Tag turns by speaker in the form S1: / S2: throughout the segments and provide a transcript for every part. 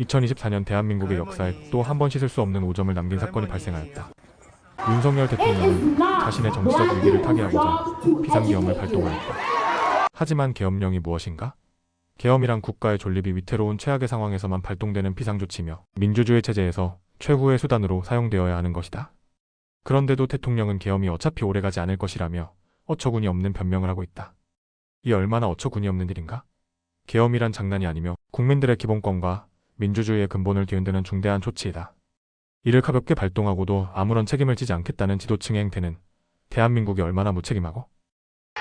S1: 2024년 대한민국의 역사에 또 한 번 씻을 수 없는 오점을 남긴 사건이 발생하였다. 윤석열 대통령은 자신의 정치적 위기를 타개하고자 비상계엄을 발동하였다. 하지만 계엄령이 무엇인가? 계엄이란 국가의 존립이 위태로운 최악의 상황에서만 발동되는 비상조치며 민주주의 체제에서 최후의 수단으로 사용되어야 하는 것이다. 그런데도 대통령은 계엄이 어차피 오래가지 않을 것이라며 어처구니 없는 변명을 하고 있다. 이 얼마나 어처구니 없는 일인가? 계엄이란 장난이 아니며 국민들의 기본권과 민주주의의 근본을 뒤흔드는 중대한 조치이다. 이를 가볍게 발동하고도 아무런 책임을 지지 않겠다는 지도층의 행태는 대한민국이 얼마나 무책임하고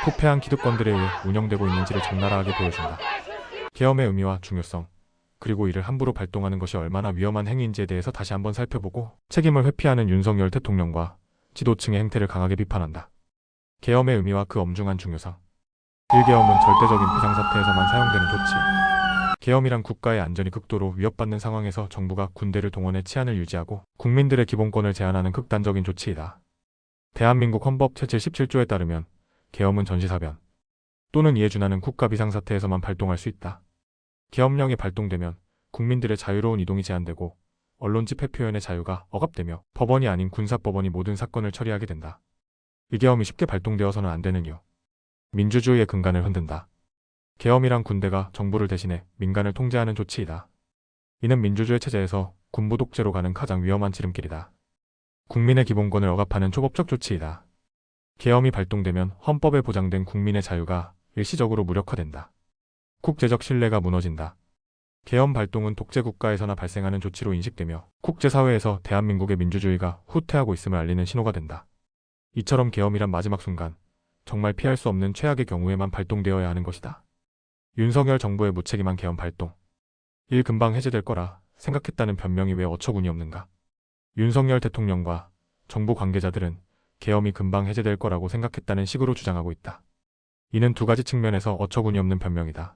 S1: 부패한 기득권들에 의해 운영되고 있는지를 적나라하게 보여준다. 계엄의 의미와 중요성, 그리고 이를 함부로 발동하는 것이 얼마나 위험한 행위인지에 대해서 다시 한번 살펴보고 책임을 회피하는 윤석열 대통령과 지도층의 행태를 강하게 비판한다. 계엄의 의미와 그 엄중한 중요성. 1계엄은 절대적인 비상사태에서만 사용되는 조치. 계엄이란 국가의 안전이 극도로 위협받는 상황에서 정부가 군대를 동원해 치안을 유지하고 국민들의 기본권을 제한하는 극단적인 조치이다. 대한민국 헌법 제77조에 따르면 계엄은 전시사변 또는 이에 준하는 국가 비상사태에서만 발동할 수 있다. 계엄령이 발동되면 국민들의 자유로운 이동이 제한되고 언론 집회 표현의 자유가 억압되며 법원이 아닌 군사법원이 모든 사건을 처리하게 된다. 이 계엄이 쉽게 발동되어서는 안 되는 이유. 민주주의의 근간을 흔든다. 계엄이란 군대가 정부를 대신해 민간을 통제하는 조치이다. 이는 민주주의 체제에서 군부 독재로 가는 가장 위험한 지름길이다. 국민의 기본권을 억압하는 초법적 조치이다. 계엄이 발동되면 헌법에 보장된 국민의 자유가 일시적으로 무력화된다. 국제적 신뢰가 무너진다. 계엄 발동은 독재 국가에서나 발생하는 조치로 인식되며 국제사회에서 대한민국의 민주주의가 후퇴하고 있음을 알리는 신호가 된다. 이처럼 계엄이란 마지막 순간, 정말 피할 수 없는 최악의 경우에만 발동되어야 하는 것이다. 윤석열 정부의 무책임한 계엄 발동. 일 금방 해제될 거라 생각했다는 변명이 왜 어처구니 없는가? 윤석열 대통령과 정부 관계자들은 계엄이 금방 해제될 거라고 생각했다는 식으로 주장하고 있다. 이는 두 가지 측면에서 어처구니 없는 변명이다.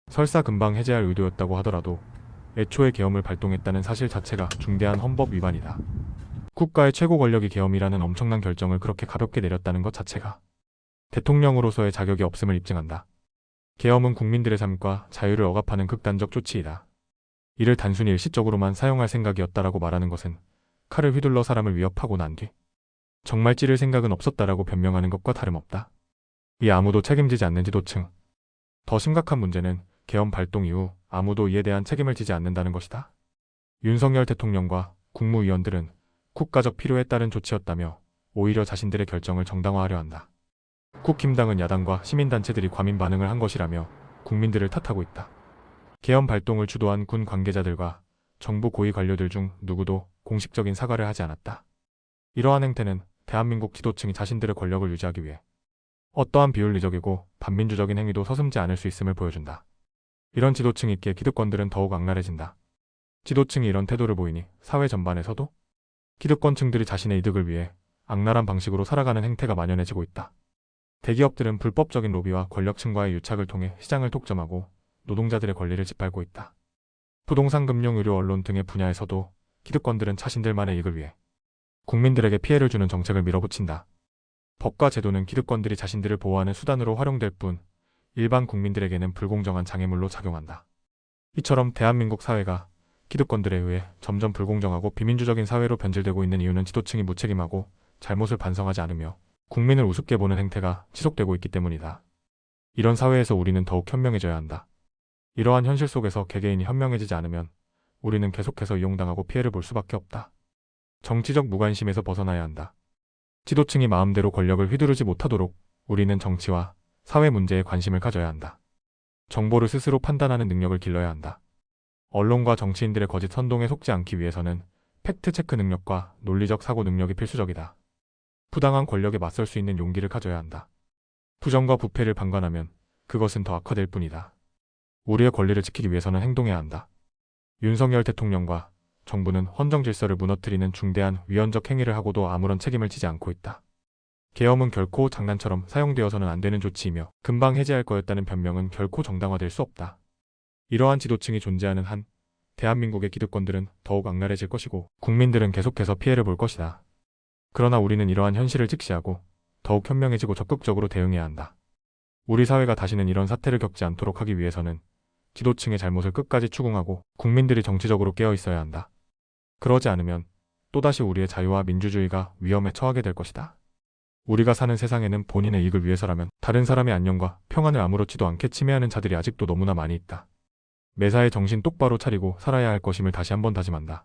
S1: 설사 금방 해제할 의도였다고 하더라도 애초에 계엄을 발동했다는 사실 자체가 중대한 헌법 위반이다. 국가의 최고 권력이 계엄이라는 엄청난 결정을 그렇게 가볍게 내렸다는 것 자체가 대통령으로서의 자격이 없음을 입증한다. 계엄은 국민들의 삶과 자유를 억압하는 극단적 조치이다. 이를 단순히 일시적으로만 사용할 생각이었다라고 말하는 것은 칼을 휘둘러 사람을 위협하고 난 뒤 정말 찌를 생각은 없었다라고 변명하는 것과 다름없다. 이 아무도 책임지지 않는 지도층. 더 심각한 문제는 계엄 발동 이후 아무도 이에 대한 책임을 지지 않는다는 것이다. 윤석열 대통령과 국무위원들은 국가적 필요에 따른 조치였다며 오히려 자신들의 결정을 정당화하려 한다. 국힘당은 야당과 시민단체들이 과민 반응을 한 것이라며 국민들을 탓하고 있다. 계엄 발동을 주도한 군 관계자들과 정부 고위 관료들 중 누구도 공식적인 사과를 하지 않았다. 이러한 행태는 대한민국 지도층이 자신들의 권력을 유지하기 위해 어떠한 비윤리적이고 반민주적인 행위도 서슴지 않을 수 있음을 보여준다. 이런 지도층이 있기에 기득권들은 더욱 악랄해진다. 지도층이 이런 태도를 보이니 사회 전반에서도 기득권층들이 자신의 이득을 위해 악랄한 방식으로 살아가는 행태가 만연해지고 있다. 대기업들은 불법적인 로비와 권력층과의 유착을 통해 시장을 독점하고 노동자들의 권리를 짓밟고 있다. 부동산, 금융, 의료, 언론 등의 분야에서도 기득권들은 자신들만의 이익을 위해 국민들에게 피해를 주는 정책을 밀어붙인다. 법과 제도는 기득권들이 자신들을 보호하는 수단으로 활용될 뿐 일반 국민들에게는 불공정한 장애물로 작용한다. 이처럼 대한민국 사회가 기득권들에 의해 점점 불공정하고 비민주적인 사회로 변질되고 있는 이유는 지도층이 무책임하고 잘못을 반성하지 않으며 국민을 우습게 보는 행태가 지속되고 있기 때문이다. 이런 사회에서 우리는 더욱 현명해져야 한다. 이러한 현실 속에서 개개인이 현명해지지 않으면 우리는 계속해서 이용당하고 피해를 볼 수밖에 없다. 정치적 무관심에서 벗어나야 한다. 지도층이 마음대로 권력을 휘두르지 못하도록 우리는 정치와 사회 문제에 관심을 가져야 한다. 정보를 스스로 판단하는 능력을 길러야 한다. 언론과 정치인들의 거짓 선동에 속지 않기 위해서는 팩트체크 능력과 논리적 사고 능력이 필수적이다. 부당한 권력에 맞설 수 있는 용기를 가져야 한다. 부정과 부패를 방관하면 그것은 더 악화될 뿐이다. 우리의 권리를 지키기 위해서는 행동해야 한다. 윤석열 대통령과 정부는 헌정 질서를 무너뜨리는 중대한 위헌적 행위를 하고도 아무런 책임을 지지 않고 있다. 계엄은 결코 장난처럼 사용되어서는 안 되는 조치이며 금방 해제할 거였다는 변명은 결코 정당화될 수 없다. 이러한 지도층이 존재하는 한 대한민국의 기득권들은 더욱 악랄해질 것이고 국민들은 계속해서 피해를 볼 것이다. 그러나 우리는 이러한 현실을 직시하고 더욱 현명해지고 적극적으로 대응해야 한다. 우리 사회가 다시는 이런 사태를 겪지 않도록 하기 위해서는 지도층의 잘못을 끝까지 추궁하고 국민들이 정치적으로 깨어 있어야 한다. 그러지 않으면 또다시 우리의 자유와 민주주의가 위험에 처하게 될 것이다. 우리가 사는 세상에는 본인의 이익을 위해서라면 다른 사람의 안녕과 평안을 아무렇지도 않게 침해하는 자들이 아직도 너무나 많이 있다. 매사에 정신 똑바로 차리고 살아야 할 것임을 다시 한번 다짐한다.